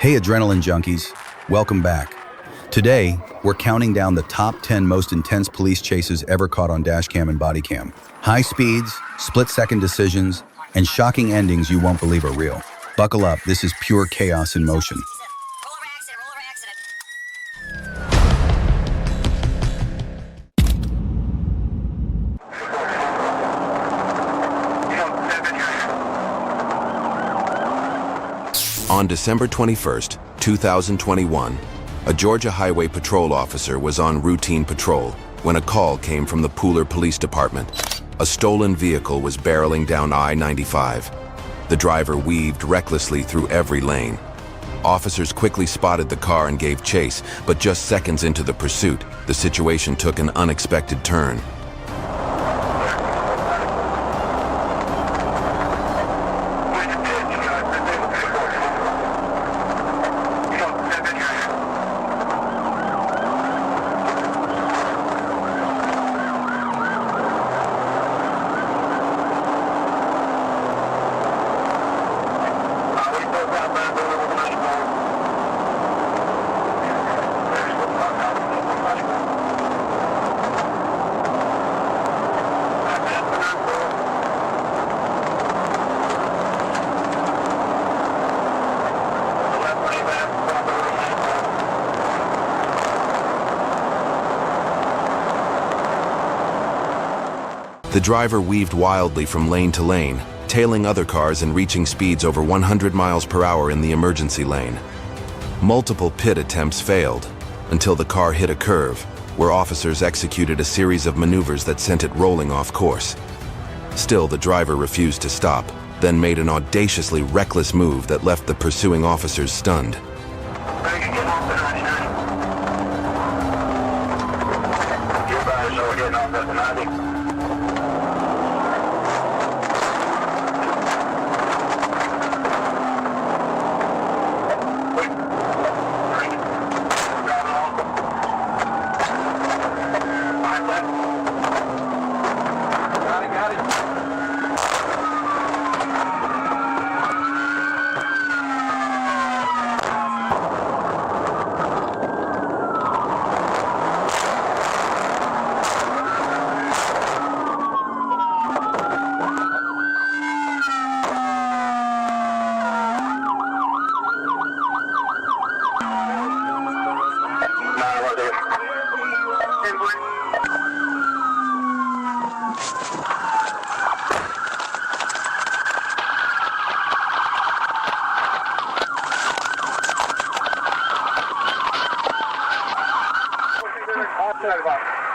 Hey adrenaline junkies, welcome back. Today, we're counting down the top 10 most intense police chases ever caught on Dashcam and Bodycam. High speeds, split-second decisions, and shocking endings you won't believe are real. Buckle up, this is pure chaos in motion. On December 21st, 2021, a Georgia Highway Patrol officer was on routine patrol when a call came from the Pooler Police Department. A stolen vehicle was barreling down I-95. The driver weaved recklessly through every lane. Officers quickly spotted the car and gave chase, but just seconds into the pursuit, the situation took an unexpected turn. The driver weaved wildly from lane to lane, tailing other cars and reaching speeds over 100 miles per hour in the emergency lane. Multiple pit attempts failed, until the car hit a curve, where officers executed a series of maneuvers that sent it rolling off course. Still, the driver refused to stop, then made an audaciously reckless move that left the pursuing officers stunned.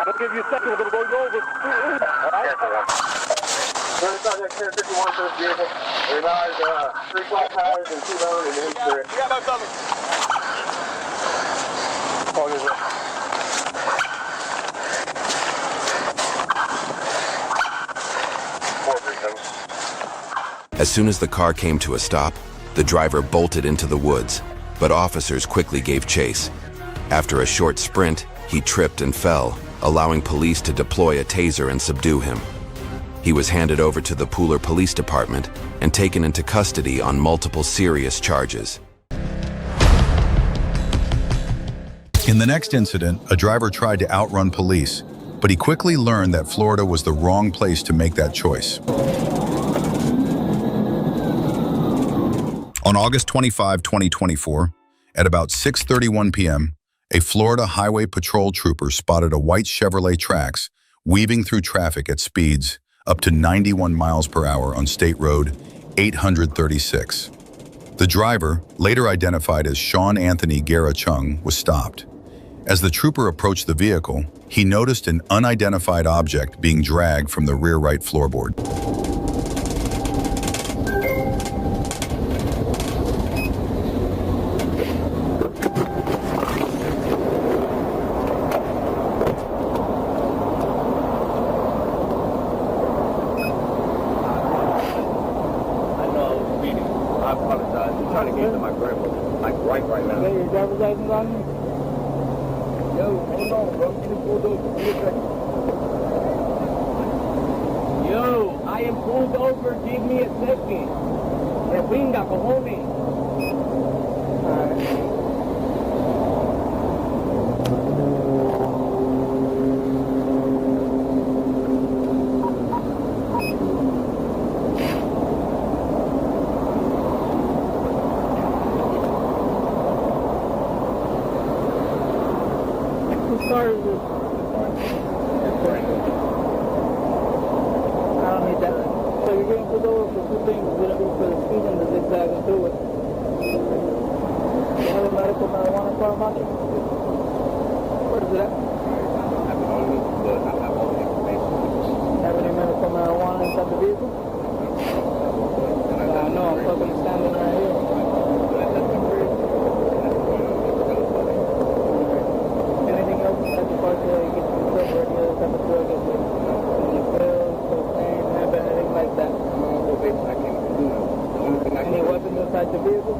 I'll give you a second, we're going to go over. Alright? First subject 1051 for this vehicle. Revised 3 flat tires and 2 load and an insurance. You got no cover. Oh, there's As soon as the car came to a stop, the driver bolted into the woods, but officers quickly gave chase. After a short sprint, he tripped and fell, allowing police to deploy a taser and subdue him. He was handed over to the Pooler Police Department and taken into custody on multiple serious charges. In the next incident, a driver tried to outrun police, but he quickly learned that Florida was the wrong place to make that choice. On August 25, 2024, at about 6:31 p.m., a Florida Highway Patrol trooper spotted a white Chevrolet Trax weaving through traffic at speeds up to 91 miles per hour on State Road 836. The driver, later identified as Sean Anthony Guerra Chung, was stopped. As the trooper approached the vehicle, he noticed an unidentified object being dragged from the rear right floorboard. I apologize. I'm trying to get to my grandma. Like right now. You got your driver's license on you? Yo, hold on, bro. Get it pulled over. Give me a second. Yo, I am pulled over. Give me a second. Yeah, venga, cojones. Whose car is this? I don't need that. So you're getting pulled over for two things. It's going to be for the speed and the zigzagging through it. You have a medical marijuana card on it? Where is it at? I have it on me, but I have all the information. Have any medical marijuana inside the vehicle? No, I'm fucking standing right here. Anything else inside the car today you get to the truck or any other type of drug? Any pills, cocaine, habit, anything like that? Any weapons inside the vehicle?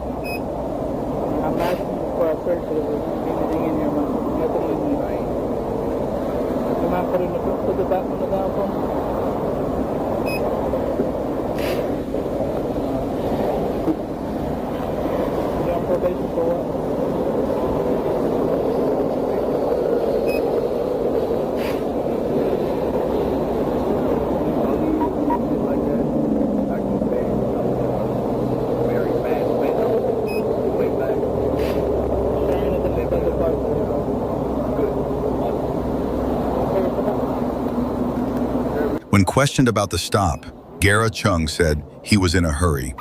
I'm asking you for a search if there's anything in here, man. Nothing in here. You mind put the back window down for me? You on probation for what? When questioned about the stop, Gara Chung said he was in a hurry.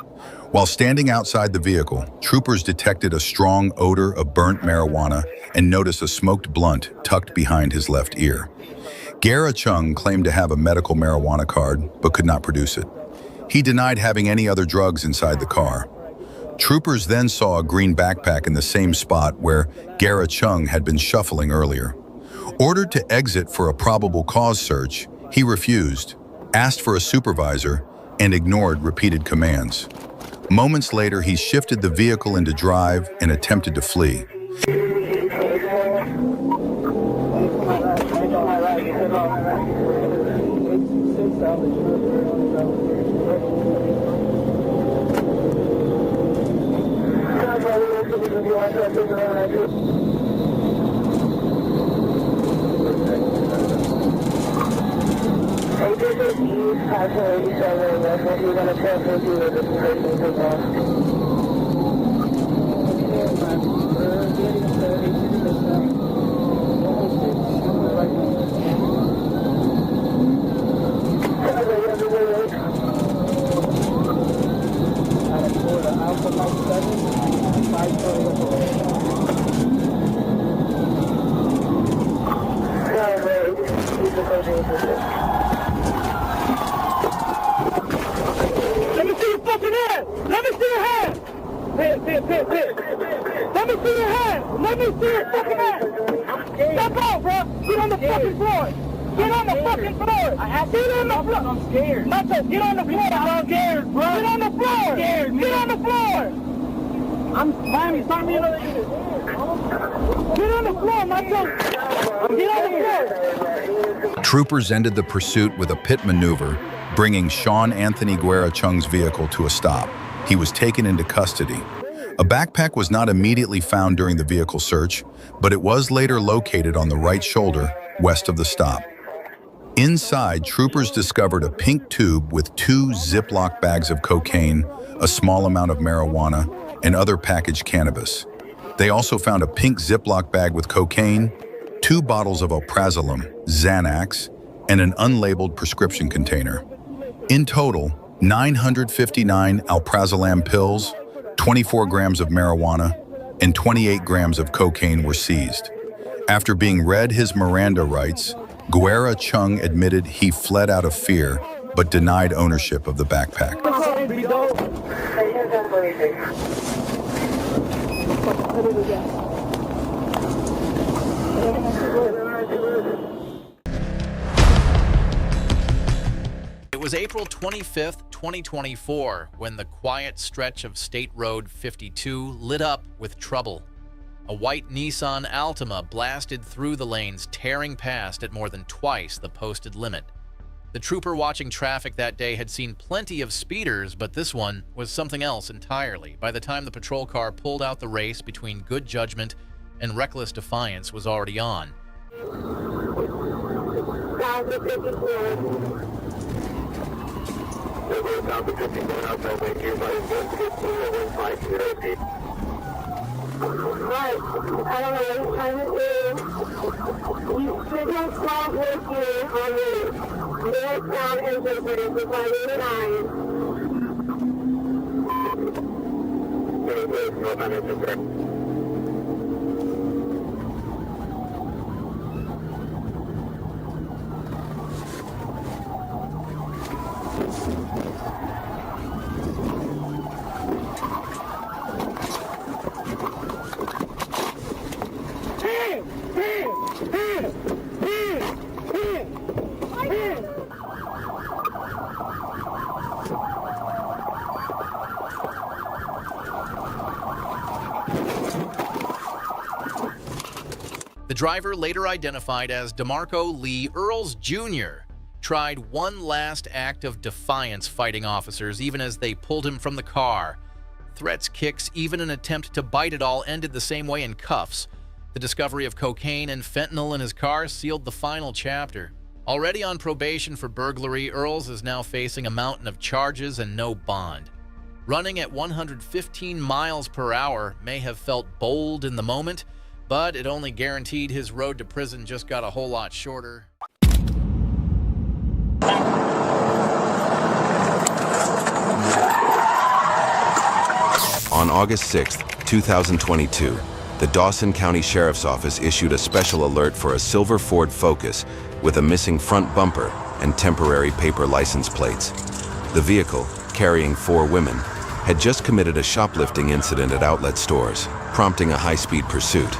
While standing outside the vehicle, troopers detected a strong odor of burnt marijuana and noticed a smoked blunt tucked behind his left ear. Gara Chung claimed to have a medical marijuana card, but could not produce it. He denied having any other drugs inside the car. Troopers then saw a green backpack in the same spot where Gara Chung had been shuffling earlier. Ordered to exit for a probable cause search, he refused, asked for a supervisor, and ignored repeated commands. Moments later, he shifted the vehicle into drive and attempted to flee. Let me see your fucking hand! Let me see your hand! Let me see your hand! Let me see your fucking hand! Step out, bro! Get on the fucking floor! Get on the fucking floor! Get on the floor! I'm scared. Macho, get on the floor! I'm scared, bro! Get on the floor! Scared, man. Get on the floor! Miami, start me another unit. Get on the floor, Macho! Get on the floor! Troopers ended the pursuit with a pit maneuver, bringing Sean Anthony Guerra Chung's vehicle to a stop. He was taken into custody. A backpack was not immediately found during the vehicle search, but it was later located on the right shoulder, west of the stop. Inside, troopers discovered a pink tube with 2 Ziploc bags of cocaine, a small amount of marijuana, and other packaged cannabis. They also found a pink Ziploc bag with cocaine, 2 bottles of alprazolam, Xanax, and an unlabeled prescription container. In total, 959 alprazolam pills, 24 grams of marijuana, and 28 grams of cocaine were seized. After being read his Miranda rights, Guerra Chung admitted he fled out of fear, but denied ownership of the backpack. It was April 25th, 2024, when the quiet stretch of State Road 52 lit up with trouble. A white Nissan Altima blasted through the lanes, tearing past at more than twice the posted limit. The trooper watching traffic that day had seen plenty of speeders, but this one was something else entirely. By the time the patrol car pulled out, the race between good judgment and reckless defiance was already on. Right. I don't know what he's trying to do. You signal stop with you on the northbound engine bridge with my 9. The driver, later identified as DeMarco Lee Earls Jr., tried one last act of defiance fighting officers even as they pulled him from the car. Threats, kicks, even an attempt to bite it all ended the same way in cuffs. The discovery of cocaine and fentanyl in his car sealed the final chapter. Already on probation for burglary, Earls is now facing a mountain of charges and no bond. Running at 115 miles per hour may have felt bold in the moment, but it only guaranteed his road to prison just got a whole lot shorter. On August 6, 2022, the Dawson County Sheriff's Office issued a special alert for a silver Ford Focus with a missing front bumper and temporary paper license plates. The vehicle, carrying 4 women, had just committed a shoplifting incident at outlet stores, prompting a high-speed pursuit.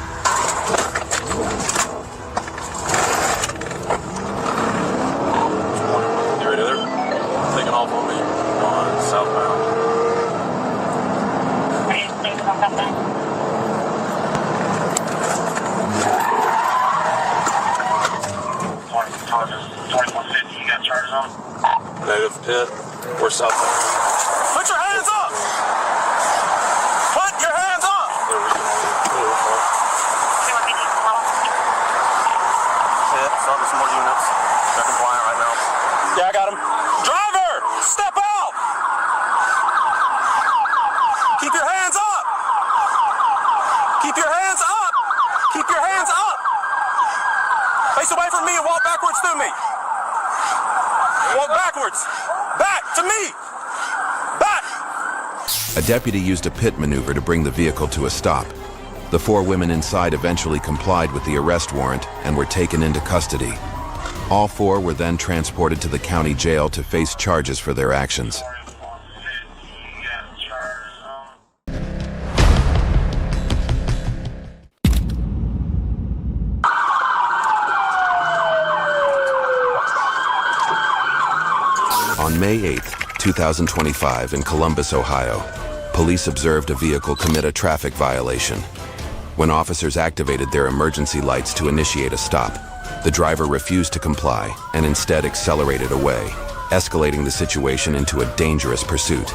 Taking off on me on southbound. You got charges on? Native pit. We're southbound. Put your hands up! Put your hands up! Start with some more units. They're compliant right now. Yeah, I got him. Driver! Step out! Keep your hands up! Keep your hands up! Keep your hands up! Face away from me and walk backwards through me. Walk backwards. Back to me. Back. A deputy used a pit maneuver to bring the vehicle to a stop. The 4 women inside eventually complied with the arrest warrant and were taken into custody. All 4 were then transported to the county jail to face charges for their actions. On May 8, 2025, in Columbus, Ohio, police observed a vehicle commit a traffic violation. When officers activated their emergency lights to initiate a stop, the driver refused to comply and instead accelerated away, escalating the situation into a dangerous pursuit.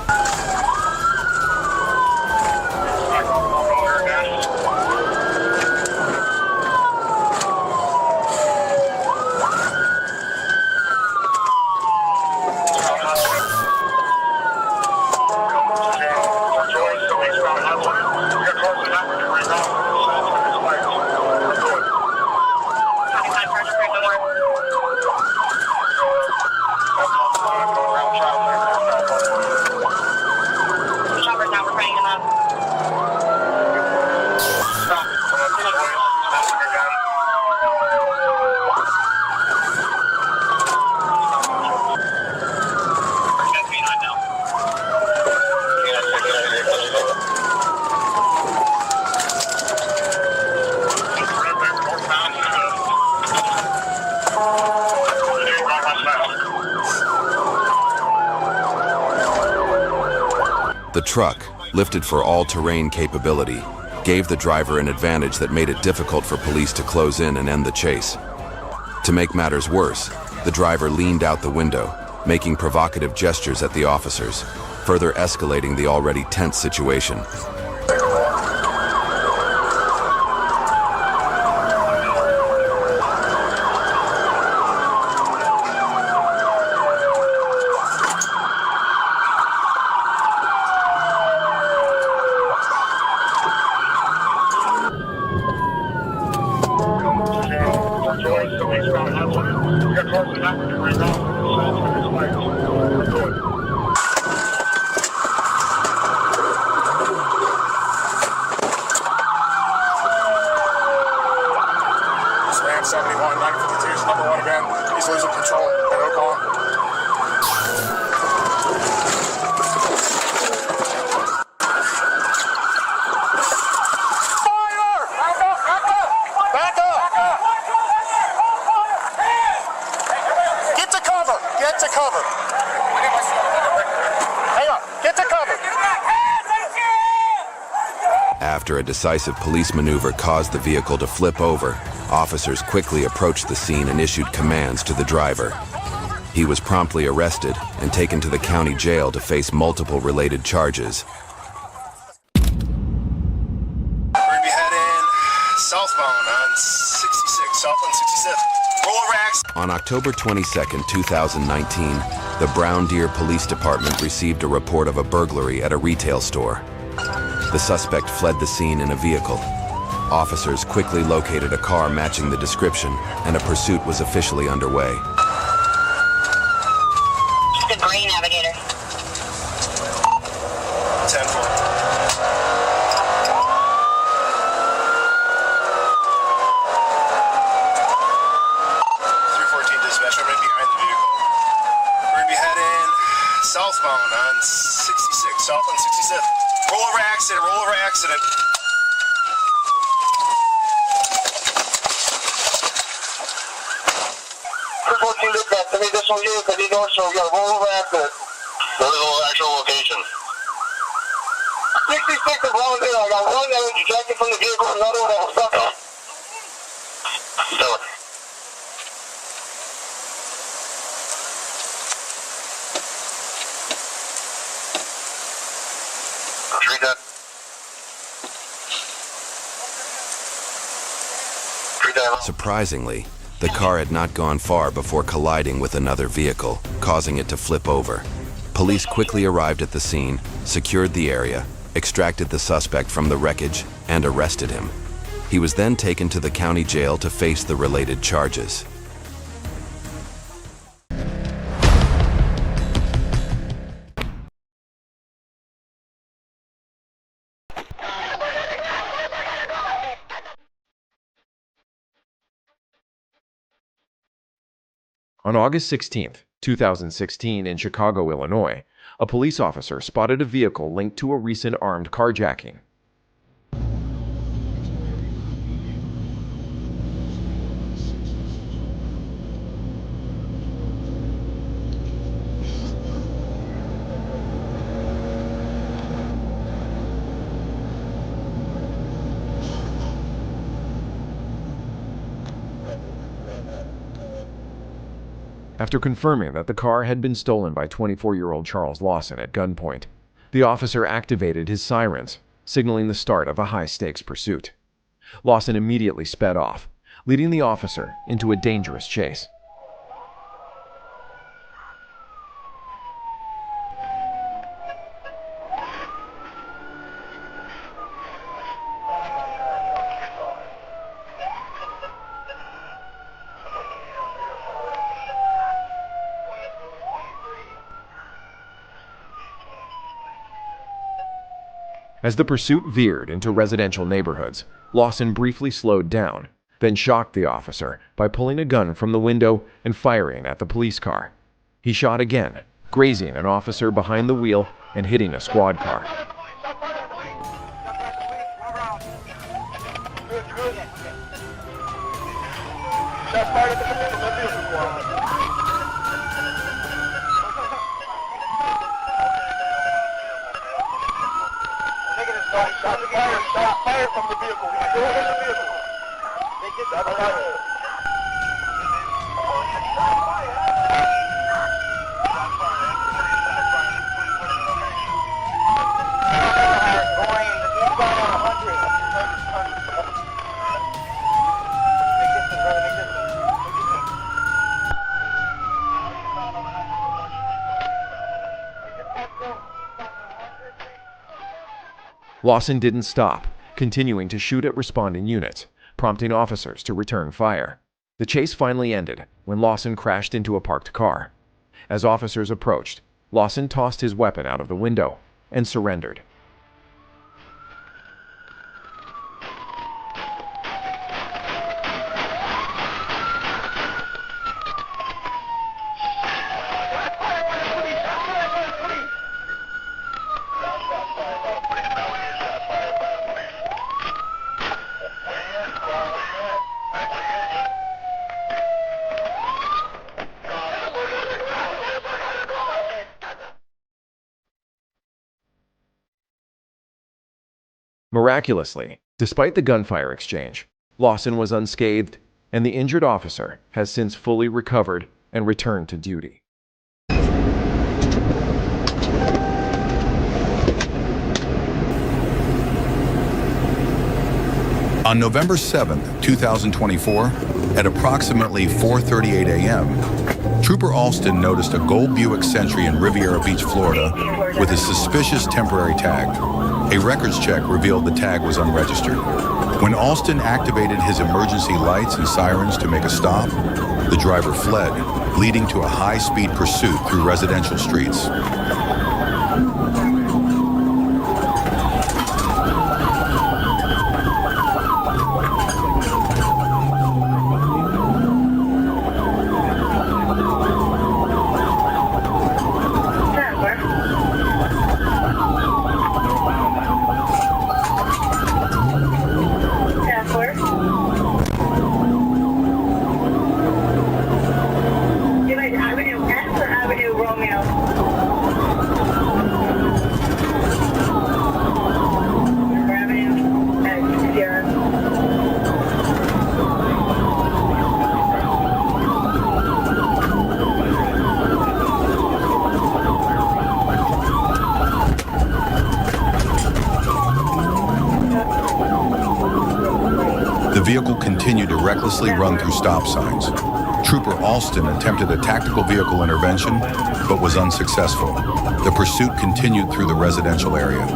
The truck, lifted for all-terrain capability, gave the driver an advantage that made it difficult for police to close in and end the chase. To make matters worse, The driver leaned out the window, making provocative gestures at the officers, further escalating the already tense situation. Ram 71, 952, number 1 again. He's losing control at Ocon. Fire! Back up! Back up! Get to cover! Get to cover! Hang on! Get to cover! After a decisive police maneuver caused the vehicle to flip over, officers quickly approached the scene and issued commands to the driver. He was promptly arrested and taken to the county jail to face multiple related charges. We're gonna be heading southbound on 66, southbound 67. Roll racks. On October 22, 2019, the Brown Deer Police Department received a report of a burglary at a retail store. The suspect fled the scene in a vehicle. Officers quickly located a car matching the description, and a pursuit was officially underway. The Gray Navigator. 10-4. Dispatch, I'm right behind the vehicle. We're gonna be heading southbound on 66, southbound 67. Roll over accident, roll over accident. This one here, because you know, so we got to roll over accident. What is the actual location? 66 is wrong there. I got one that was ejected from the vehicle, another one that was stuck on. Do it. Read that. Read that. Surprisingly, the car had not gone far before colliding with another vehicle, causing it to flip over. Police quickly arrived at the scene, secured the area, extracted the suspect from the wreckage, and arrested him. He was then taken to the county jail to face the related charges. On August 16, 2016, in Chicago, Illinois, a police officer spotted a vehicle linked to a recent armed carjacking. After confirming that the car had been stolen by 24-year-old Charles Lawson at gunpoint, the officer activated his sirens, signaling the start of a high-stakes pursuit. Lawson immediately sped off, leading the officer into a dangerous chase. As the pursuit veered into residential neighborhoods, Lawson briefly slowed down, then shocked the officer by pulling a gun from the window and firing at the police car. He shot again, grazing an officer behind the wheel and hitting a squad car. Fire from the vehicle. Go in the vehicle. They get that fire. Lawson didn't stop, continuing to shoot at responding units, prompting officers to return fire. The chase finally ended when Lawson crashed into a parked car. As officers approached, Lawson tossed his weapon out of the window and surrendered. Miraculously, despite the gunfire exchange, Lawson was unscathed, and the injured officer has since fully recovered and returned to duty. On November 7, 2024, at approximately 4:38 a.m., Trooper Alston noticed a gold Buick Century in Riviera Beach, Florida, with a suspicious temporary tag. A records check revealed the tag was unregistered. When Alston activated his emergency lights and sirens to make a stop, the driver fled, leading to a high-speed pursuit through residential streets. The vehicle continued to recklessly run through stop signs. Trooper Alston attempted a tactical vehicle intervention, but was unsuccessful. The pursuit continued through the residential area.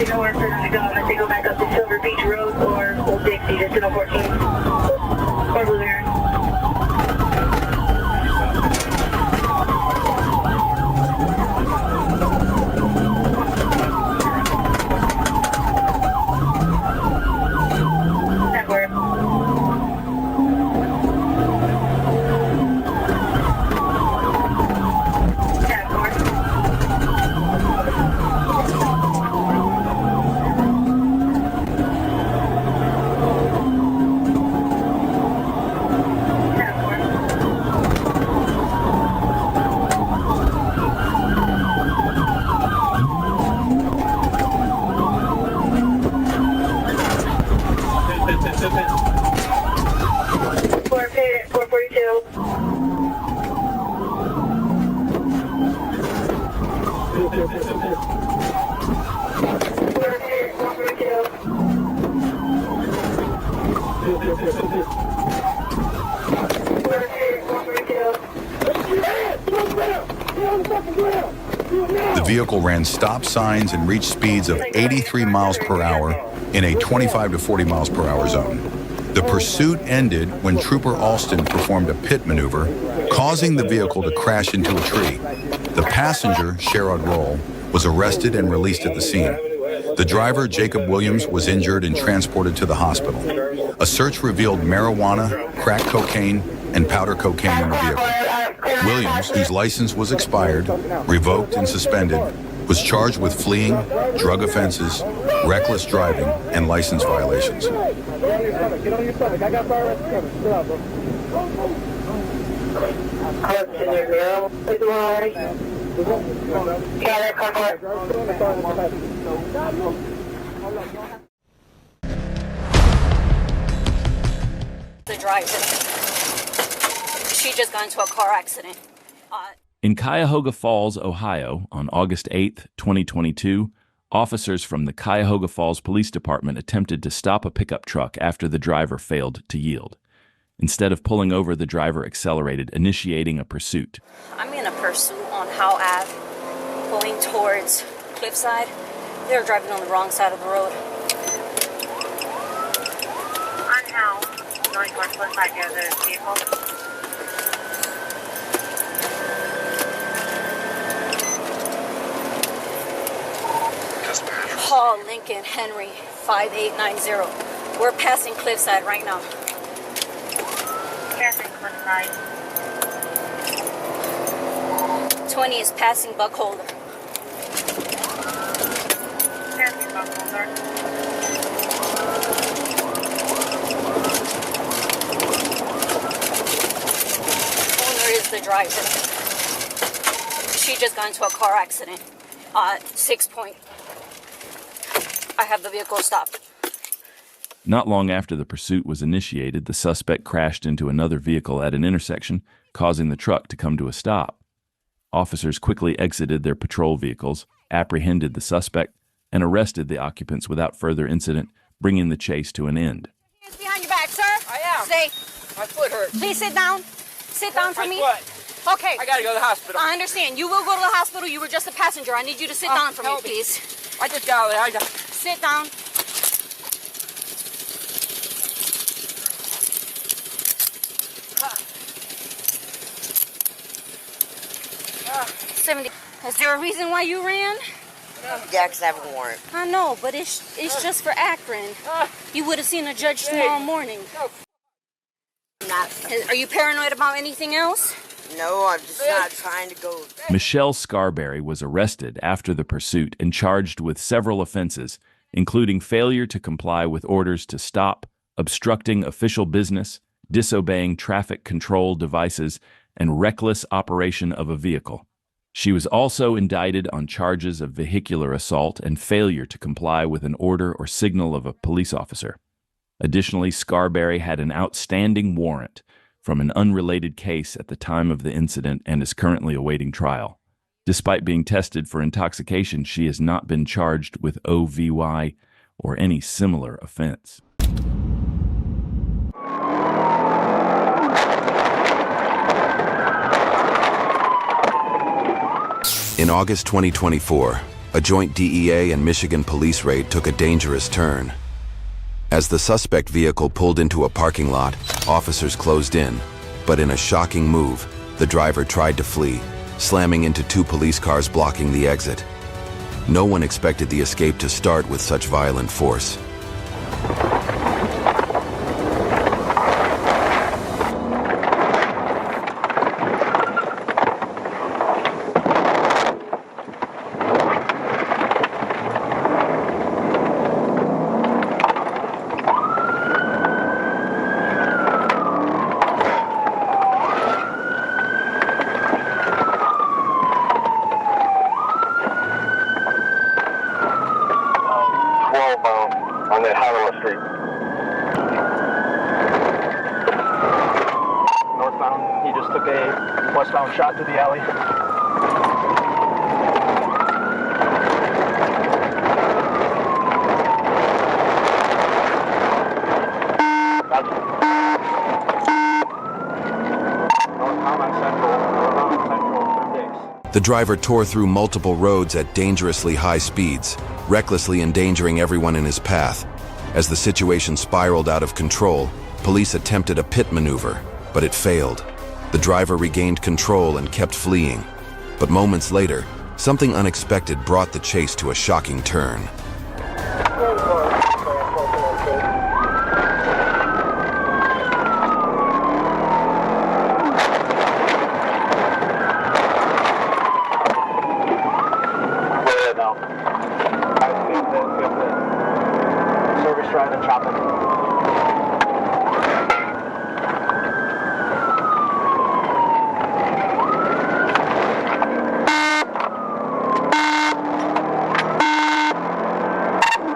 Nowhere for them to go unless they go back up to Silver Beach Road or Old Dixie, just to 14 or Blue Heron. The vehicle ran stop signs and reached speeds of 83 miles per hour in a 25 to 40 miles per hour zone. The pursuit ended when Trooper Alston performed a pit maneuver, causing the vehicle to crash into a tree. The passenger, Sherrod Roll, was arrested and released at the scene. The driver, Jacob Williams, was injured and transported to the hospital. A search revealed marijuana, crack cocaine, and powder cocaine in the vehicle. Williams, whose license was expired, revoked, and suspended, was charged with fleeing, drug offenses, reckless driving, and license violations. Get on your stomach. I got fire arrest coming. Chill out, bro. The driver. She just got into a car accident. In Cuyahoga Falls, Ohio, on August 8, 2022, officers from the Cuyahoga Falls Police Department attempted to stop a pickup truck after the driver failed to yield. Instead of pulling over, the driver accelerated, initiating a pursuit. I'm in a pursuit on Howe Ave, going towards Cliffside. They're driving on the wrong side of the road. On Howe, going towards Cliffside, there's a vehicle. Paul Lincoln Henry 5890. We're passing Cliffside right now. Passing Cliffside. 20 is passing Buckholder. Passing Buckholder. Owner is the driver. She just got into a car accident. 6 Point. I have the vehicle stopped. Not long after the pursuit was initiated, the suspect crashed into another vehicle at an intersection, causing the truck to come to a stop. Officers quickly exited their patrol vehicles, apprehended the suspect, and arrested the occupants without further incident, bringing the chase to an end. Hands behind your back, sir. I am. Stay. My foot hurts. Please sit down. Sit down for me. What? Okay. I gotta go to the hospital. I understand. You will go to the hospital. You were just a passenger. I need you to sit down for me, help me. please. I just got out there. Sit down. Is there a reason why you ran? Yeah, because I have a warrant. I know, but it's just for Akron. You would have seen a judge tomorrow morning. Are you paranoid about anything else? No, I'm just not trying to go. Michelle Scarberry was arrested after the pursuit and charged with several offenses, including failure to comply with orders to stop, obstructing official business, disobeying traffic control devices, and reckless operation of a vehicle. She was also indicted on charges of vehicular assault and failure to comply with an order or signal of a police officer. Additionally, Scarberry had an outstanding warrant from an unrelated case at the time of the incident and is currently awaiting trial. Despite being tested for intoxication, she has not been charged with OVY or any similar offense. In August 2024, a joint DEA and Michigan police raid took a dangerous turn. As the suspect vehicle pulled into a parking lot, officers closed in, but in a shocking move, the driver tried to flee, slamming into two police cars blocking the exit. No one expected the escape to start with such violent force. On that Highland Street. Northbound, he just took a westbound shot to the alley. The driver tore through multiple roads at dangerously high speeds, recklessly endangering everyone in his path. As the situation spiraled out of control, police attempted a pit maneuver, but it failed. The driver regained control and kept fleeing. But moments later, something unexpected brought the chase to a shocking turn. Driving traffic.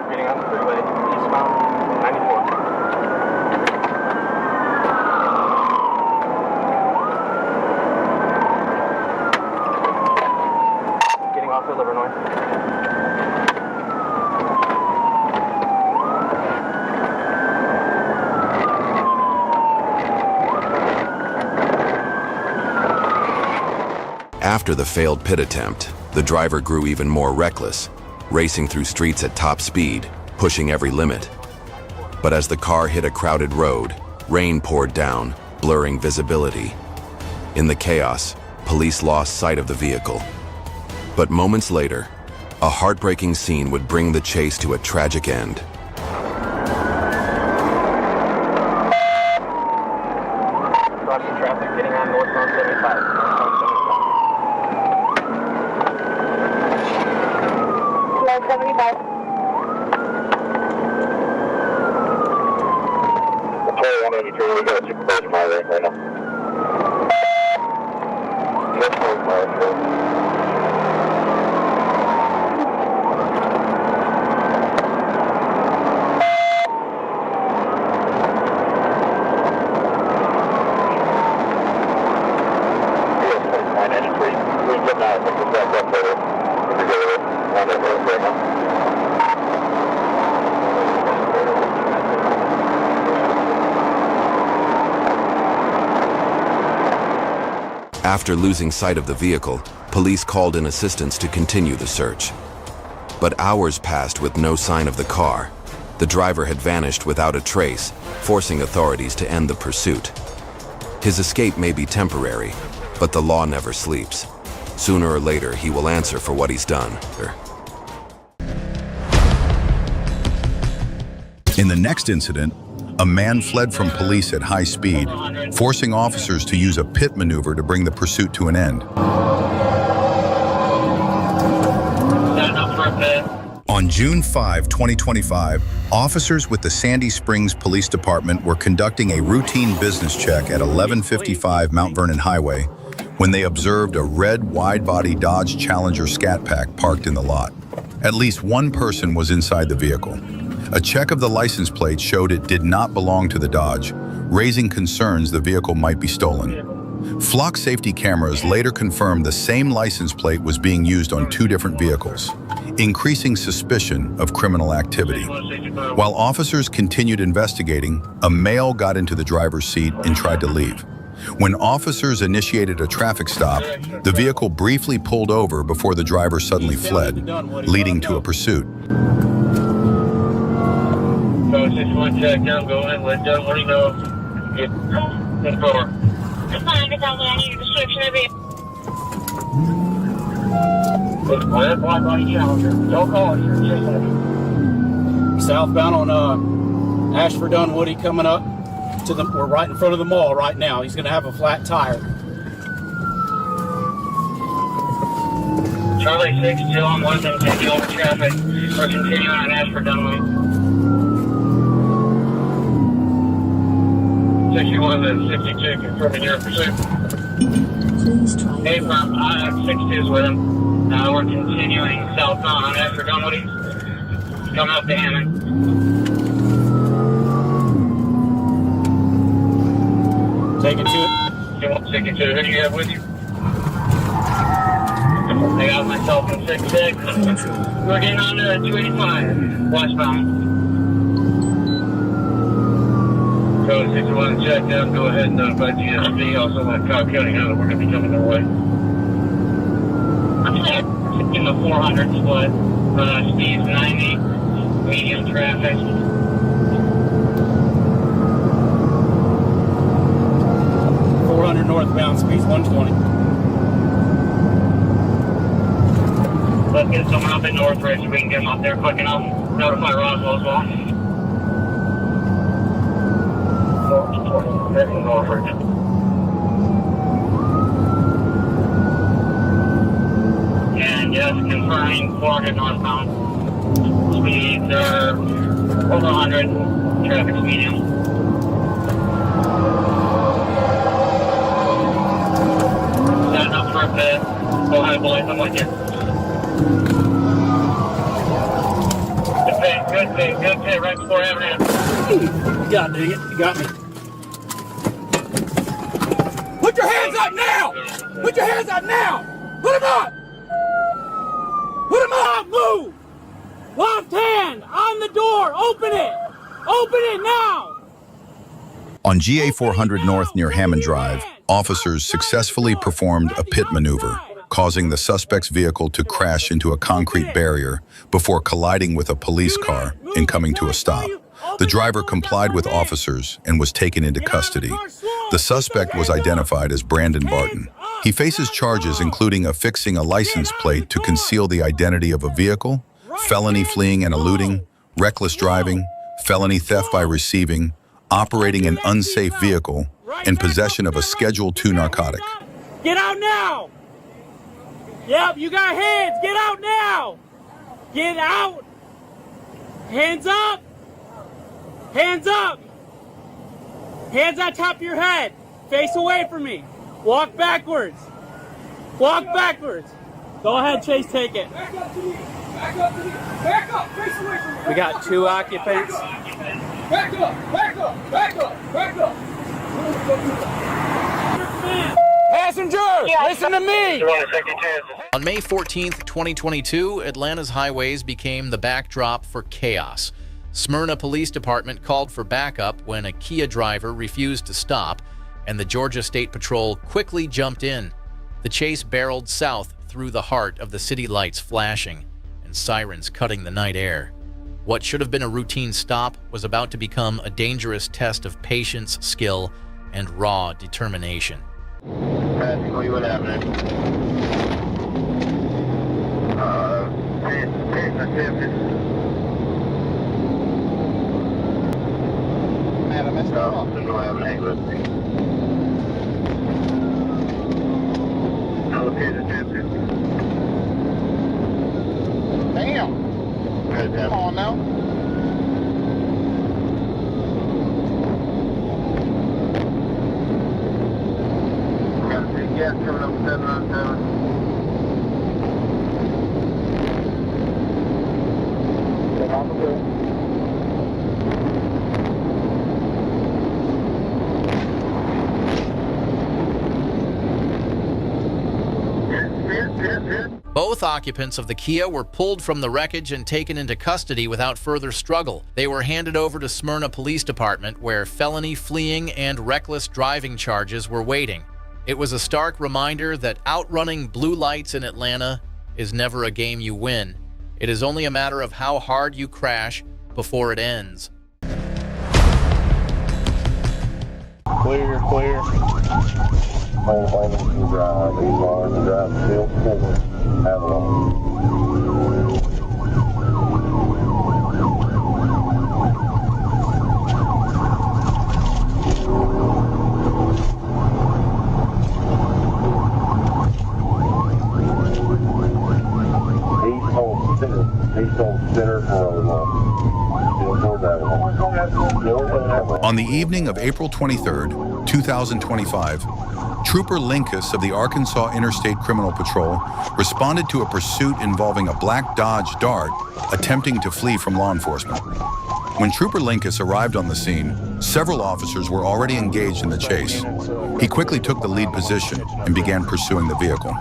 Getting on the freeway, eastbound, 94. Getting off of Illinois. After the failed pit attempt, the driver grew even more reckless, racing through streets at top speed, pushing every limit. But as the car hit a crowded road, rain poured down, blurring visibility. In the chaos, police lost sight of the vehicle. But moments later, a heartbreaking scene would bring the chase to a tragic end. Crossing traffic, getting on northbound 75. Northbound 75. 75. Total 183, we got a supervisor highway right now. That's 45. After losing sight of the vehicle, police called in assistance to continue the search. But hours passed with no sign of the car. The driver had vanished without a trace, forcing authorities to end the pursuit. His escape may be temporary, but the law never sleeps. Sooner or later, he will answer for what he's done. In the next incident, a man fled from police at high speed, forcing officers to use a pit maneuver to bring the pursuit to an end. On June 5, 2025, officers with the Sandy Springs Police Department were conducting a routine business check at 1155 Mount Vernon Highway when they observed a red wide-body Dodge Challenger Scat Pack parked in the lot. At least one person was inside the vehicle. A check of the license plate showed it did not belong to the Dodge, raising concerns the vehicle might be stolen. Flock safety cameras later confirmed the same license plate was being used on two different vehicles, increasing suspicion of criminal activity. While officers continued investigating, a male got into the driver's seat and tried to leave. When officers initiated a traffic stop, the vehicle briefly pulled over before the driver suddenly fled, leading to a pursuit. So 61 check down, go in, let Doug let him know. Get in the car. That's fine, because I need a description of it. It's red, white body Challenger. Don't call it. Southbound on Ashford Dunwoody coming up to the, we're right in front of the mall right now. He's going to have a flat tire. Charlie 6, still on 1, continue over traffic. We're continuing on Ashford Dunwoody. 61 and 62 confirming your pursuit. Hey, I have 62s with him. We're continuing southbound on Ashford Dunwoody. Coming up to Hammond. Taking to it. You want 62? Who do you have with you? I got myself in 66. We're getting on to 285 westbound. Code 61 check down. Go ahead and notify GSP. Also, let Cobb County know that we're going to be coming their way. in the 400 split. Speed's 90, medium traffic. 400 northbound, speed's 120. Let's get someone up in Northridge so we can get them up there quick enough. Notify Roswell as well. Northridge. And yes, confirming 400 northbound. Speeds are over 100. Traffic's medium. Setting up for a pit. Go ahead, boys. I'm with you. Good pit, right before Avenue. God dang it, you got me. Put your hands up now! Put your hands up now! Put them up! Put them up! Move! Left hand on the door! Open it! Open it now! On GA 400 North near Hammond Drive, officers successfully performed a pit maneuver, causing the suspect's vehicle to crash into a concrete barrier before colliding with a police car and coming to a stop. The driver complied with officers and was taken into custody. The suspect was identified as Brandon Barton. He faces charges including affixing a license plate to conceal the identity of a vehicle, felony fleeing and eluding, reckless driving, felony theft by receiving, operating an unsafe vehicle, and possession of a Schedule II narcotic. Get out now! Yep, you got hands! Get out now! Get out! Hands up! Hands up! Hands on top of your head! Face away from me! Walk backwards! Walk backwards! Go ahead, Chase, take it. Back up to me! Back up to me! Back up! Face away from me! We got 2 occupants. Back up! Back up! Back up! Back up! Passengers, listen to me! On May 14th, 2022, Atlanta's highways became the backdrop for chaos. Smyrna Police Department called for backup when a Kia driver refused to stop, and the Georgia State Patrol quickly jumped in. The chase barreled south through the heart of the city lights flashing and sirens cutting the night air. What should have been a routine stop was about to become a dangerous test of patience, skill, and raw determination. Practically what happened. Pit attempted. Man, I messed up. There's no Avenue with me. No pit attempted. Damn. Come on now. Yes, coming up 707. Both occupants of the Kia were pulled from the wreckage and taken into custody without further struggle. They were handed over to Smyrna Police Department, where felony fleeing and reckless driving charges were waiting. It was a stark reminder that outrunning blue lights in Atlanta is never a game you win. It is only a matter of how hard you crash before it ends. Clear. Hold on to drive. These lines and drive still forward. Have it on. On the evening of April 23, 2025, Trooper Linkus of the Arkansas Interstate Criminal Patrol responded to a pursuit involving a black Dodge Dart attempting to flee from law enforcement. When Trooper Linkus arrived on the scene, several officers were already engaged in the chase. He quickly took the lead position and began pursuing the vehicle.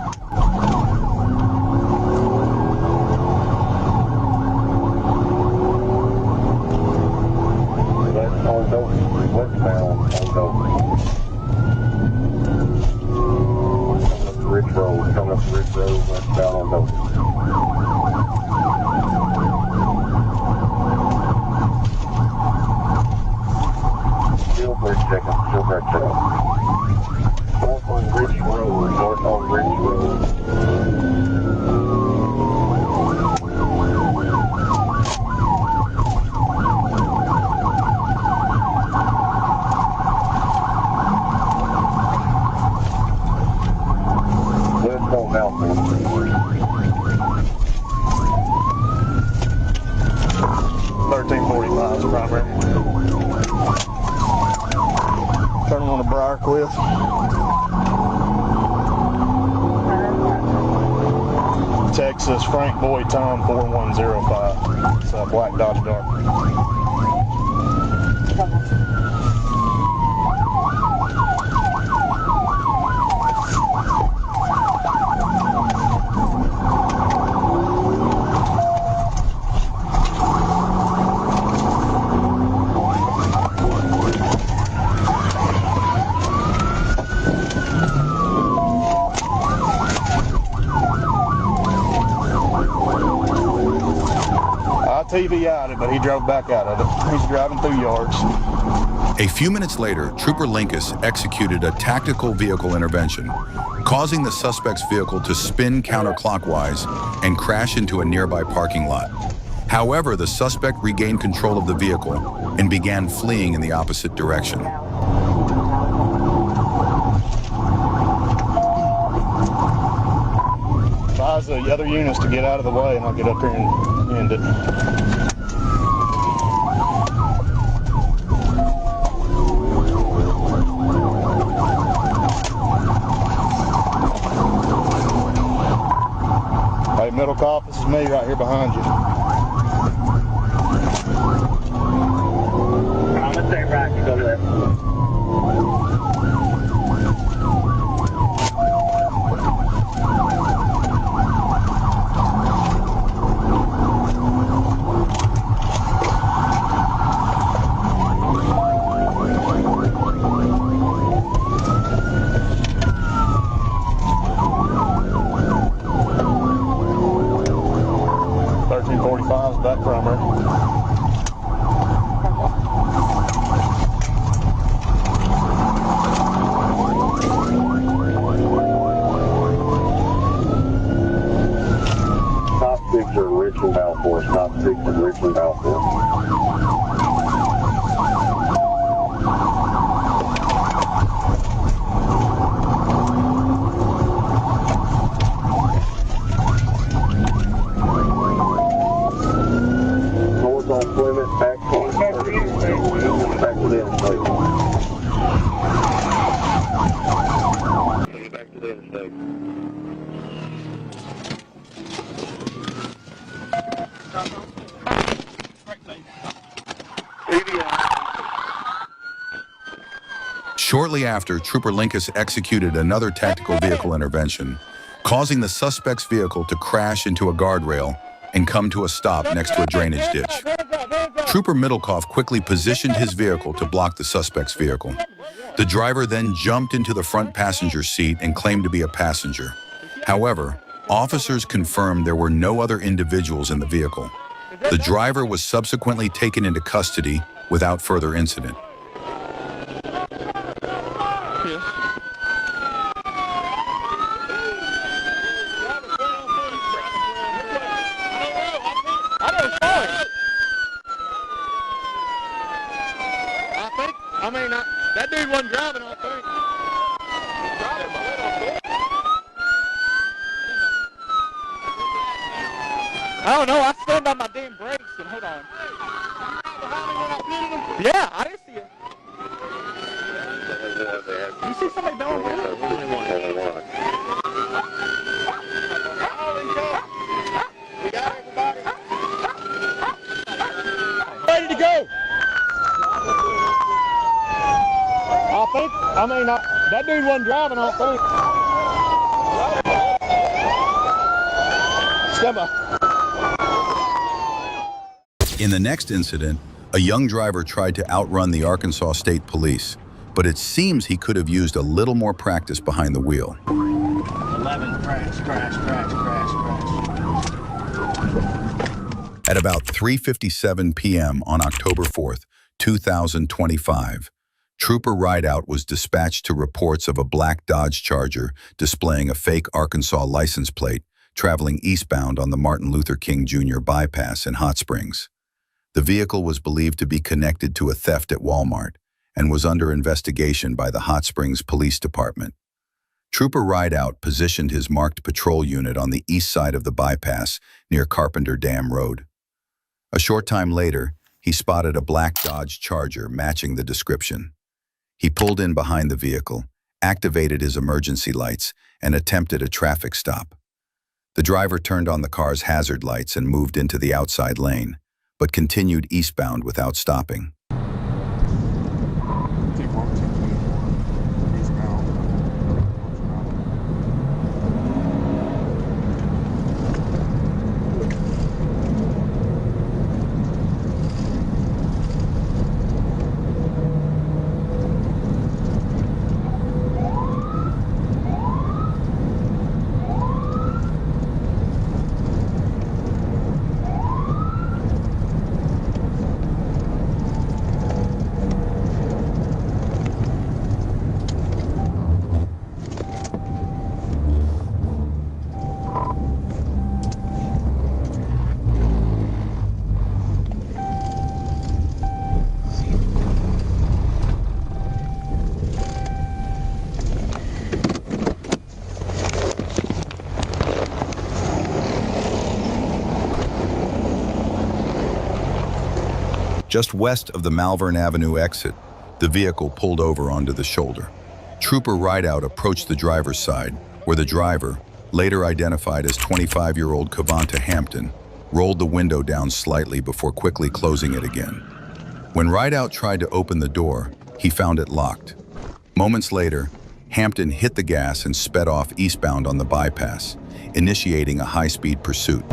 Road, coming up Ridge Road, westbound on Dover. Still bridge checking, still bridge checking. North on Ridge Road, north on Ridge Road. West on Malcolm. 1345 is primary. Turning on the Briarcliff. Texas, Frank Boyd, Tom 4105. It's a black Dodge Dart. TV'd it, but he drove back out of it. He's driving through yards. A few minutes later, Trooper Linkus executed a tactical vehicle intervention, causing the suspect's vehicle to spin counterclockwise and crash into a nearby parking lot. However, the suspect regained control of the vehicle and began fleeing in the opposite direction. Advise the other units to get out of the way, and I'll get up here and end it. Hey, middle cop, this is me right here behind you. I'm gonna stay right, you go left. Back primary. Top 6 are Richmond Balfour. Top 6 is Richmond Balfour. Shortly after, Trooper Linkus executed another tactical vehicle intervention, causing the suspect's vehicle to crash into a guardrail and come to a stop next to a drainage ditch. Trooper Middlecoff quickly positioned his vehicle to block the suspect's vehicle. The driver then jumped into the front passenger seat and claimed to be a passenger. However, officers confirmed there were no other individuals in the vehicle. The driver was subsequently taken into custody without further incident. That dude wasn't driving, I think. I don't know. I slammed on my damn brakes and hold on. Yeah, I didn't see it. You see somebody going through? We got everybody. Ready to go. That dude wasn't driving, I don't think. In the next incident, a young driver tried to outrun the Arkansas State Police, but it seems he could have used a little more practice behind the wheel. 11. Crash, crash, crash, crash, crash. At about 3:57 p.m. on October 4th, 2025, Trooper Rideout was dispatched to reports of a black Dodge Charger displaying a fake Arkansas license plate traveling eastbound on the Martin Luther King Jr. bypass in Hot Springs. The vehicle was believed to be connected to a theft at Walmart and was under investigation by the Hot Springs Police Department. Trooper Rideout positioned his marked patrol unit on the east side of the bypass near Carpenter Dam Road. A short time later, he spotted a black Dodge Charger matching the description. He pulled in behind the vehicle, activated his emergency lights, and attempted a traffic stop. The driver turned on the car's hazard lights and moved into the outside lane, but continued eastbound without stopping. Just west of the Malvern Avenue exit, the vehicle pulled over onto the shoulder. Trooper Rideout approached the driver's side, where the driver, later identified as 25-year-old Cavante Hampton, rolled the window down slightly before quickly closing it again. When Rideout tried to open the door, he found it locked. Moments later, Hampton hit the gas and sped off eastbound on the bypass, initiating a high-speed pursuit.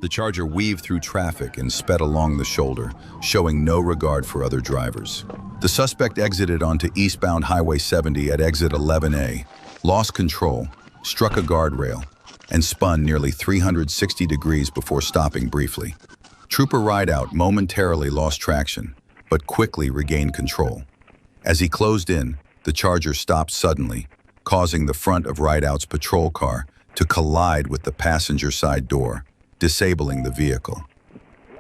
The Charger weaved through traffic and sped along the shoulder, showing no regard for other drivers. The suspect exited onto eastbound Highway 70 at exit 11A, lost control, struck a guardrail, and spun nearly 360 degrees before stopping briefly. Trooper Rideout momentarily lost traction, but quickly regained control. As he closed in, the Charger stopped suddenly, causing the front of Rideout's patrol car to collide with the passenger side door, disabling the vehicle.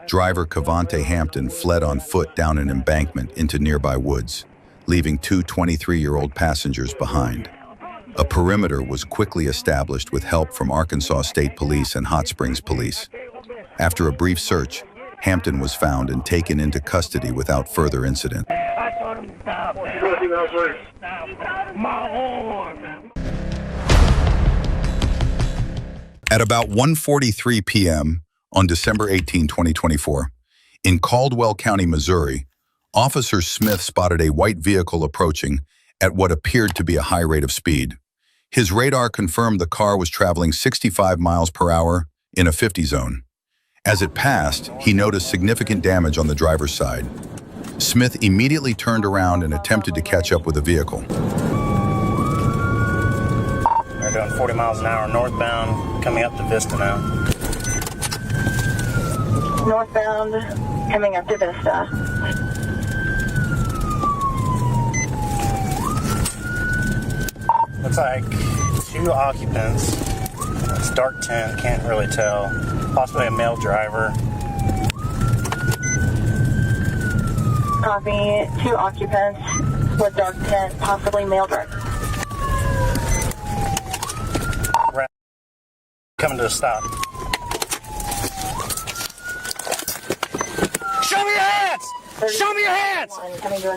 Driver Cavante Hampton fled on foot down an embankment into nearby woods, leaving two 23-year-old passengers behind. A perimeter was quickly established with help from Arkansas State Police and Hot Springs Police. After a brief search, Hampton was found and taken into custody without further incident. I told him to stop. My arm. At about 1:43 p.m. on December 18, 2024, in Caldwell County, Missouri, Officer Smith spotted a white vehicle approaching at what appeared to be a high rate of speed. His radar confirmed the car was traveling 65 miles per hour in a 50 zone. As it passed, he noticed significant damage on the driver's side. Smith immediately turned around and attempted to catch up with the vehicle. We're doing 40 miles an hour northbound, coming up to Vista now. Northbound, coming up to Vista. Looks like 2 occupants. It's dark tint, can't really tell. Possibly a male driver. Copy, 2 occupants with dark tint, possibly male driver. Coming to a stop. Show me your hands! Show me your hands!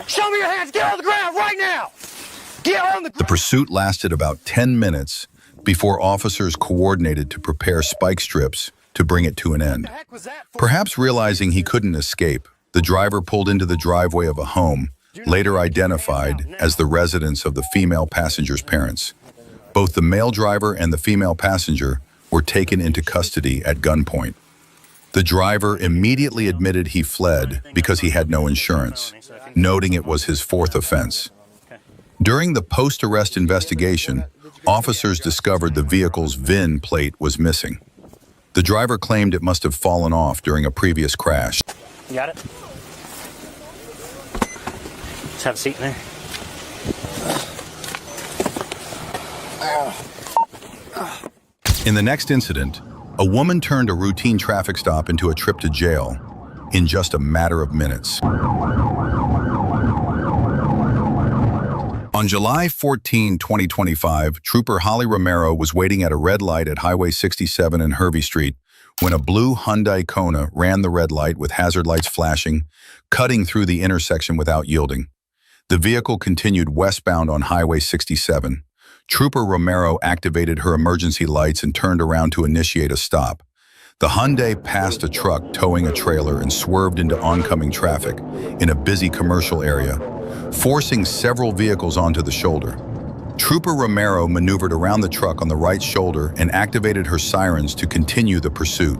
Show me your hands! Get on the ground right now! Get on the ground! The pursuit lasted about 10 minutes before officers coordinated to prepare spike strips to bring it to an end. Perhaps realizing he couldn't escape, the driver pulled into the driveway of a home, later identified as the residence of the female passenger's parents. Both the male driver and the female passenger were taken into custody at gunpoint. The driver immediately admitted he fled because he had no insurance, noting it was his 4th offense. During the post-arrest investigation, officers discovered the vehicle's VIN plate was missing. The driver claimed it must have fallen off during a previous crash. You got it? Just have a seat in there. In the next incident, a woman turned a routine traffic stop into a trip to jail in just a matter of minutes. On July 14, 2025, Trooper Holly Romero was waiting at a red light at Highway 67 and Hervey Street when a blue Hyundai Kona ran the red light with hazard lights flashing, cutting through the intersection without yielding. The vehicle continued westbound on Highway 67. Trooper Romero activated her emergency lights and turned around to initiate a stop. The Hyundai passed a truck towing a trailer and swerved into oncoming traffic in a busy commercial area, forcing several vehicles onto the shoulder. Trooper Romero maneuvered around the truck on the right shoulder and activated her sirens to continue the pursuit.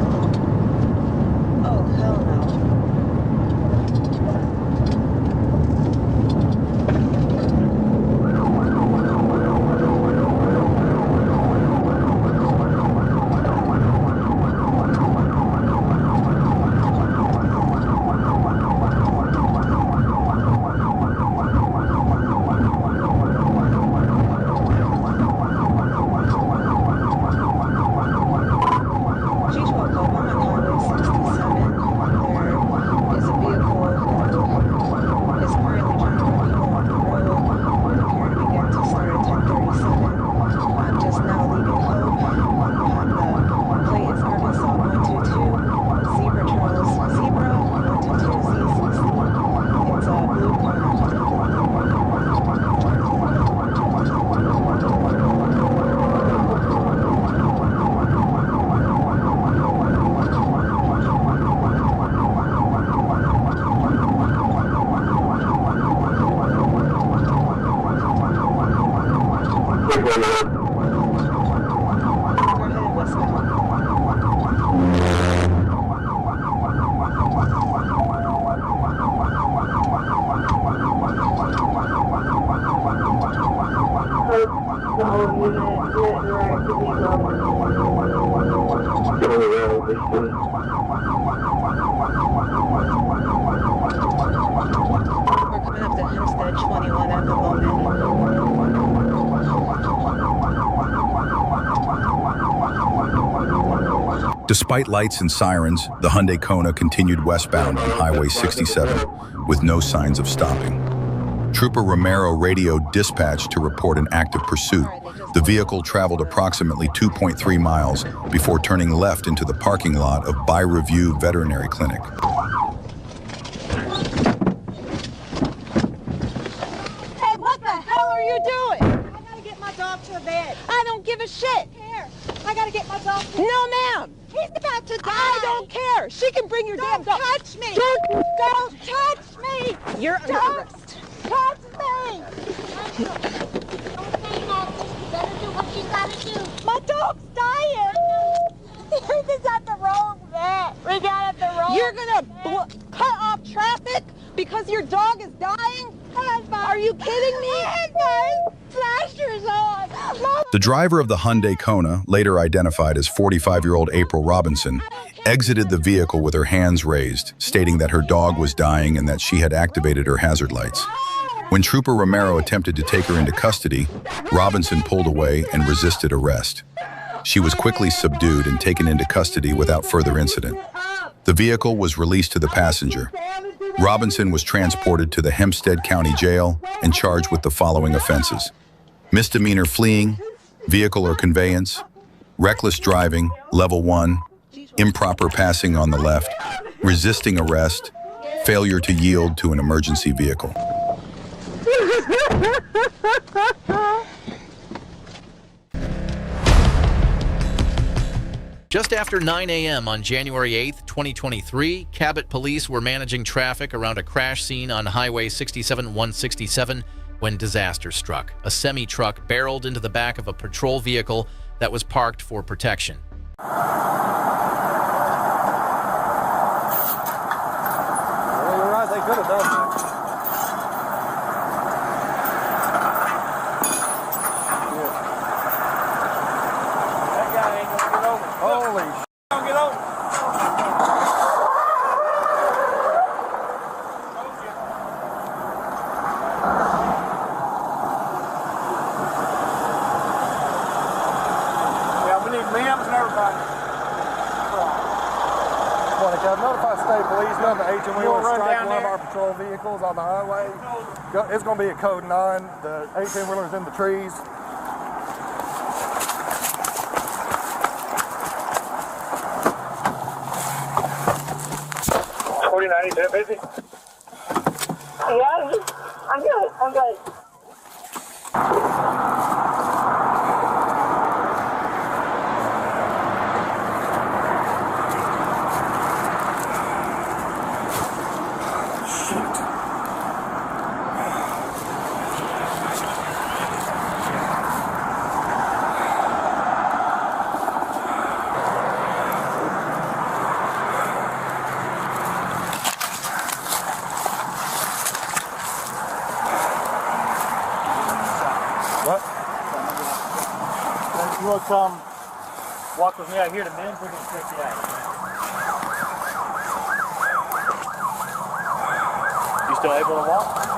Despite lights and sirens, the Hyundai Kona continued westbound on Highway 67 with no signs of stopping. Trooper Romero radioed dispatch to report an active pursuit. The vehicle traveled approximately 2.3 miles before turning left into the parking lot of By Review Veterinary Clinic. Hey, what the hell are you doing? I gotta get my dog to bed. I don't give a shit. Here, I gotta get my dog to bed. No, ma'am. He's about to die. I don't care. She can bring your damn dog. Don't touch me. Don't touch me. You're under arrest. Touch me. Let her do what she's gotta do. My dog's dying. We got the wrong vet. We got it the wrong. You're gonna cut off traffic because your dog is dying? Are you kidding me? Flashers on. The driver of the Hyundai Kona, later identified as 45-year-old April Robinson, exited the vehicle with her hands raised, stating that her dog was dying and that she had activated her hazard lights. When Trooper Romero attempted to take her into custody, Robinson pulled away and resisted arrest. She was quickly subdued and taken into custody without further incident. The vehicle was released to the passenger. Robinson was transported to the Hempstead County Jail and charged with the following offenses: misdemeanor fleeing, vehicle or conveyance, reckless driving, level 1, improper passing on the left, resisting arrest, failure to yield to an emergency vehicle. Just after 9 a.m. on January 8, 2023, Cabot police were managing traffic around a crash scene on Highway 67-167 when disaster struck. A semi-truck barreled into the back of a patrol vehicle that was parked for protection. Well, you're right, they could have done that. That guy ain't gonna get over. Holy shit. Don't get over. Yeah, we need limbs and everybody. Notify state police, none of the 18-wheelers strike one of our patrol vehicles on the highway. It's going to be a code 9. The 18-wheeler's in the trees. 4090, is that busy? Yeah, I'm good. I'm good. What? You want to come walk with me out here to men's? We can check you out. You still able to walk?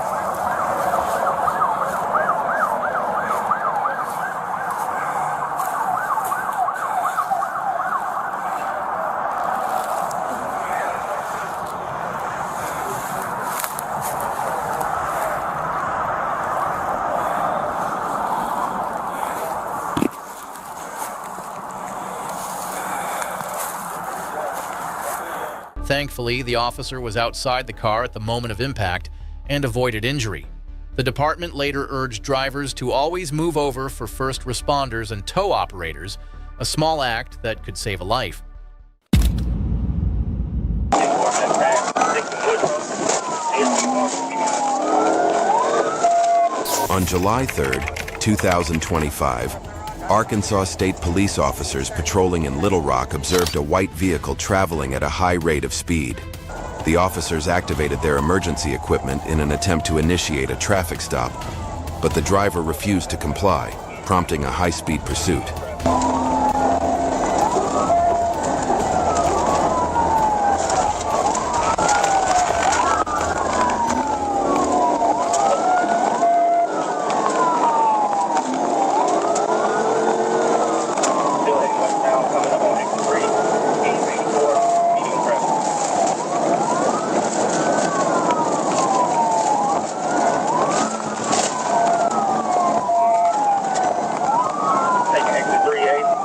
Thankfully, the officer was outside the car at the moment of impact and avoided injury. The department later urged drivers to always move over for first responders and tow operators, a small act that could save a life. On July 3rd, 2025, Arkansas State police officers patrolling in Little Rock observed a white vehicle traveling at a high rate of speed. The officers activated their emergency equipment in an attempt to initiate a traffic stop, but the driver refused to comply, prompting a high-speed pursuit. Taking exit 38.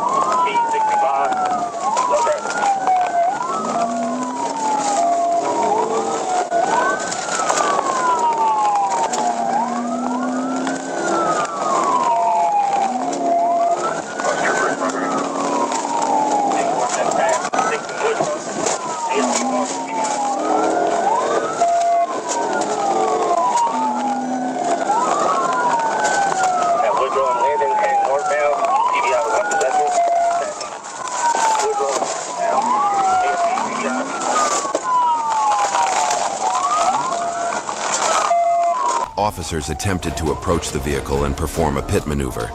Officers attempted to approach the vehicle and perform a pit maneuver,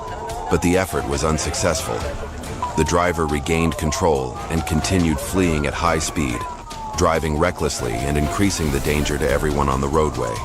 but the effort was unsuccessful. The driver regained control and continued fleeing at high speed, driving recklessly and increasing the danger to everyone on the roadway.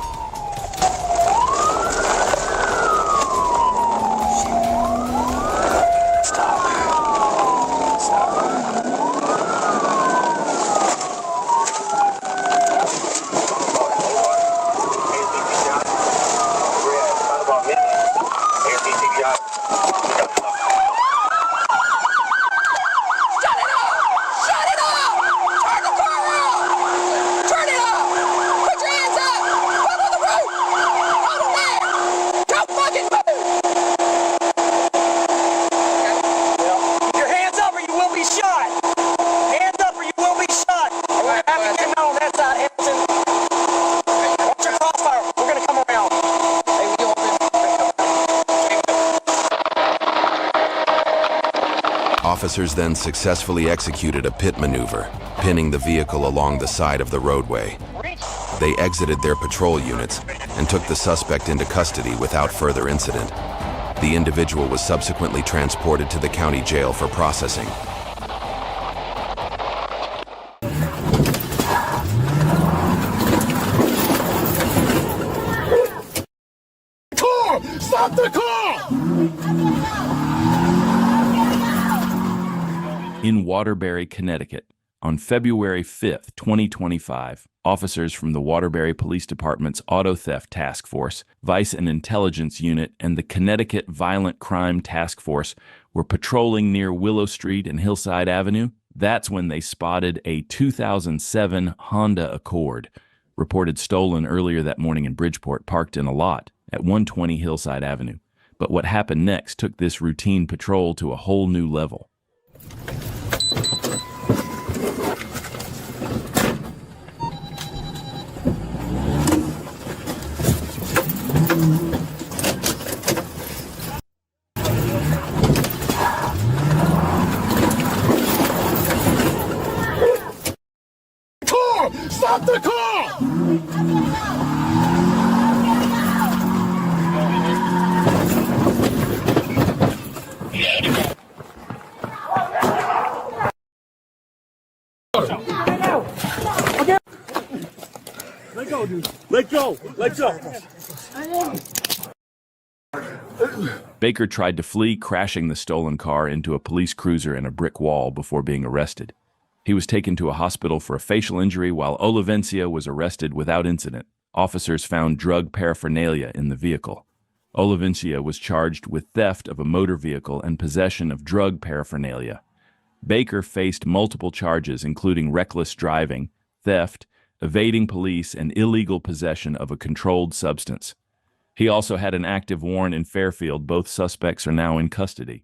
Officers then successfully executed a pit maneuver, pinning the vehicle along the side of the roadway. They exited their patrol units and took the suspect into custody without further incident. The individual was subsequently transported to the county jail for processing. Car! Stop the car! In Waterbury, Connecticut, on February 5, 2025, officers from the Waterbury Police Department's Auto Theft Task Force, Vice and Intelligence Unit, and the Connecticut Violent Crime Task Force were patrolling near Willow Street and Hillside Avenue. That's when they spotted a 2007 Honda Accord, reported stolen earlier that morning in Bridgeport, parked in a lot at 120 Hillside Avenue. But what happened next took this routine patrol to a whole new level. Stop the car! Let go, dude. Let go. Let go. Baker tried to flee, crashing the stolen car into a police cruiser and a brick wall before being arrested. He was taken to a hospital for a facial injury while Olivencia was arrested without incident. Officers found drug paraphernalia in the vehicle. Olivencia was charged with theft of a motor vehicle and possession of drug paraphernalia. Baker faced multiple charges, including reckless driving, theft, evading police, and illegal possession of a controlled substance. He also had an active warrant in Fairfield. Both suspects are now in custody.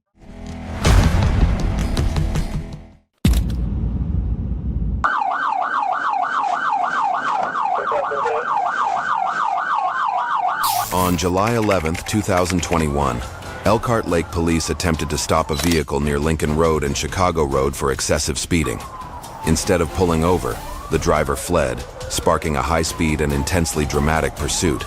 On July 11, 2021, Elkhart Lake Police attempted to stop a vehicle near Lincoln Road and Chicago Road for excessive speeding. Instead of pulling over, the driver fled, sparking a high-speed and intensely dramatic pursuit.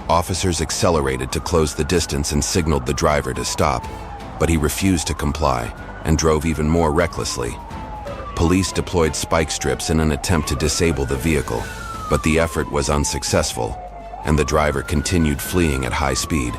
Officers accelerated to close the distance and signaled the driver to stop, but he refused to comply and drove even more recklessly. Police deployed spike strips in an attempt to disable the vehicle, but the effort was unsuccessful. and the driver continued fleeing at high speed.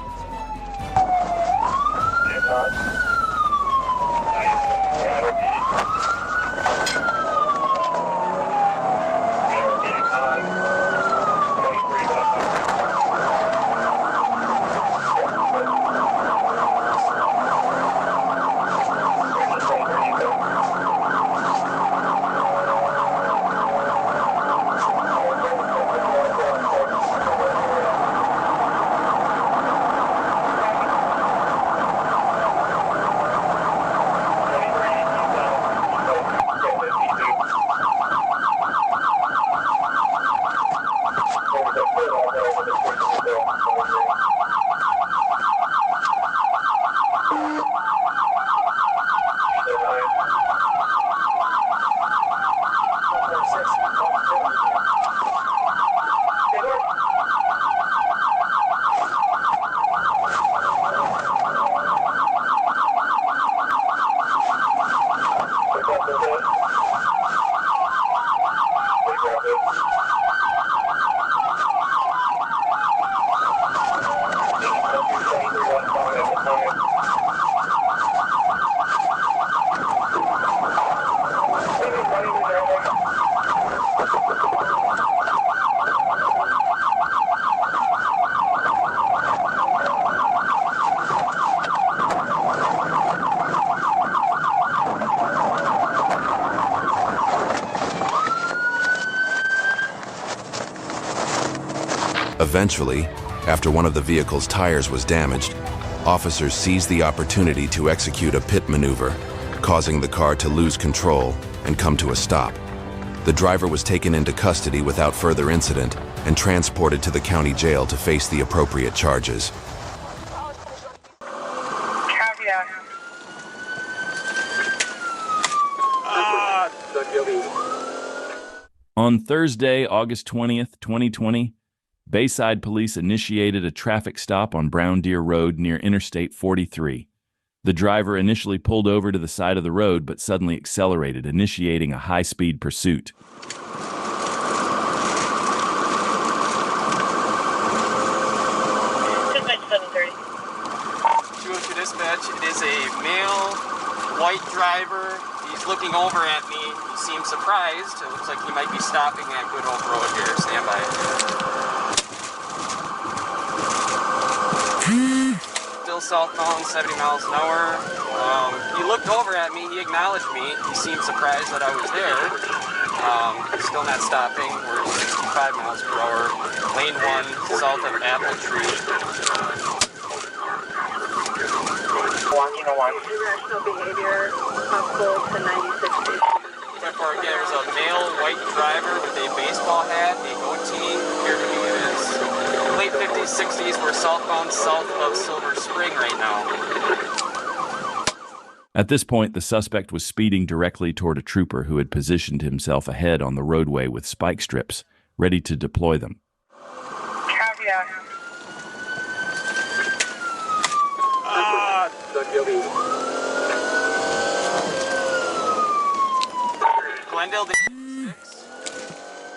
Eventually, after one of the vehicle's tires was damaged, officers seized the opportunity to execute a pit maneuver, causing the car to lose control and come to a stop. The driver was taken into custody without further incident and transported to the county jail to face the appropriate charges. On Thursday, August 20th, 2020, Bayside Police initiated a traffic stop on Brown Deer Road near Interstate 43. The driver initially pulled over to the side of the road but suddenly accelerated, initiating a high-speed pursuit. Dispatch, it is a male, white driver. He's looking over at me. He seems surprised. It looks like he might be stopping at Good Hope Road here. Stand by. Still southbound, 70 miles an hour. He looked over at me. He acknowledged me. He seemed surprised that I was there. Still not stopping. We're 65 miles per hour. Lane 1, south of Apple Tree. Irrational behavior, possible to 96 feet. Therefore, again, there's a male white driver with a baseball hat, a goatee, appeared to be in his late 50s, 60s. We're southbound south of Silver Spring right now. At this point, the suspect was speeding directly toward a trooper who had positioned himself ahead on the roadway with spike strips, ready to deploy them. Caveat. Glendale.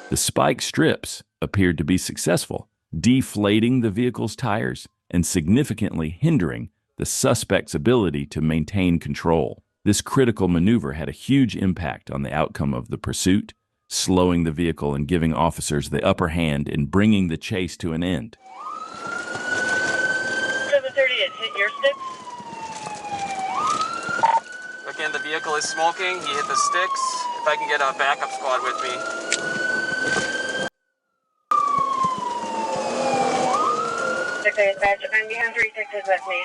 The spike strips appeared to be successful, deflating the vehicle's tires and significantly hindering the suspect's ability to maintain control. This critical maneuver had a huge impact on the outcome of the pursuit, slowing the vehicle and giving officers the upper hand in bringing the chase to an end. 738, hit your sticks. Again, the vehicle is smoking. He hit the sticks. If I can get a backup squad with me. Dispatch, I'm behind 36 with me.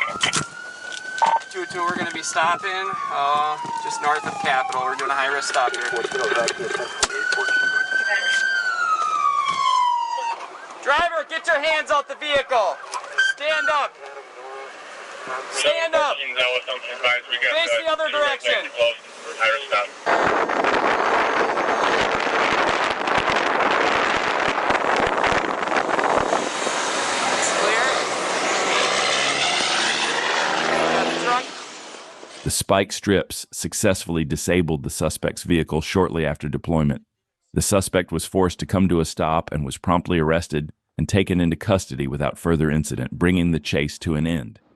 2-2, we're going to be stopping just north of Capitol. We're doing a high-risk stop here. Driver, get your hands out the vehicle. Stand up. Stand up. Face the other direction. The spike strips successfully disabled the suspect's vehicle shortly after deployment. The suspect was forced to come to a stop and was promptly arrested and taken into custody without further incident, bringing the chase to an end.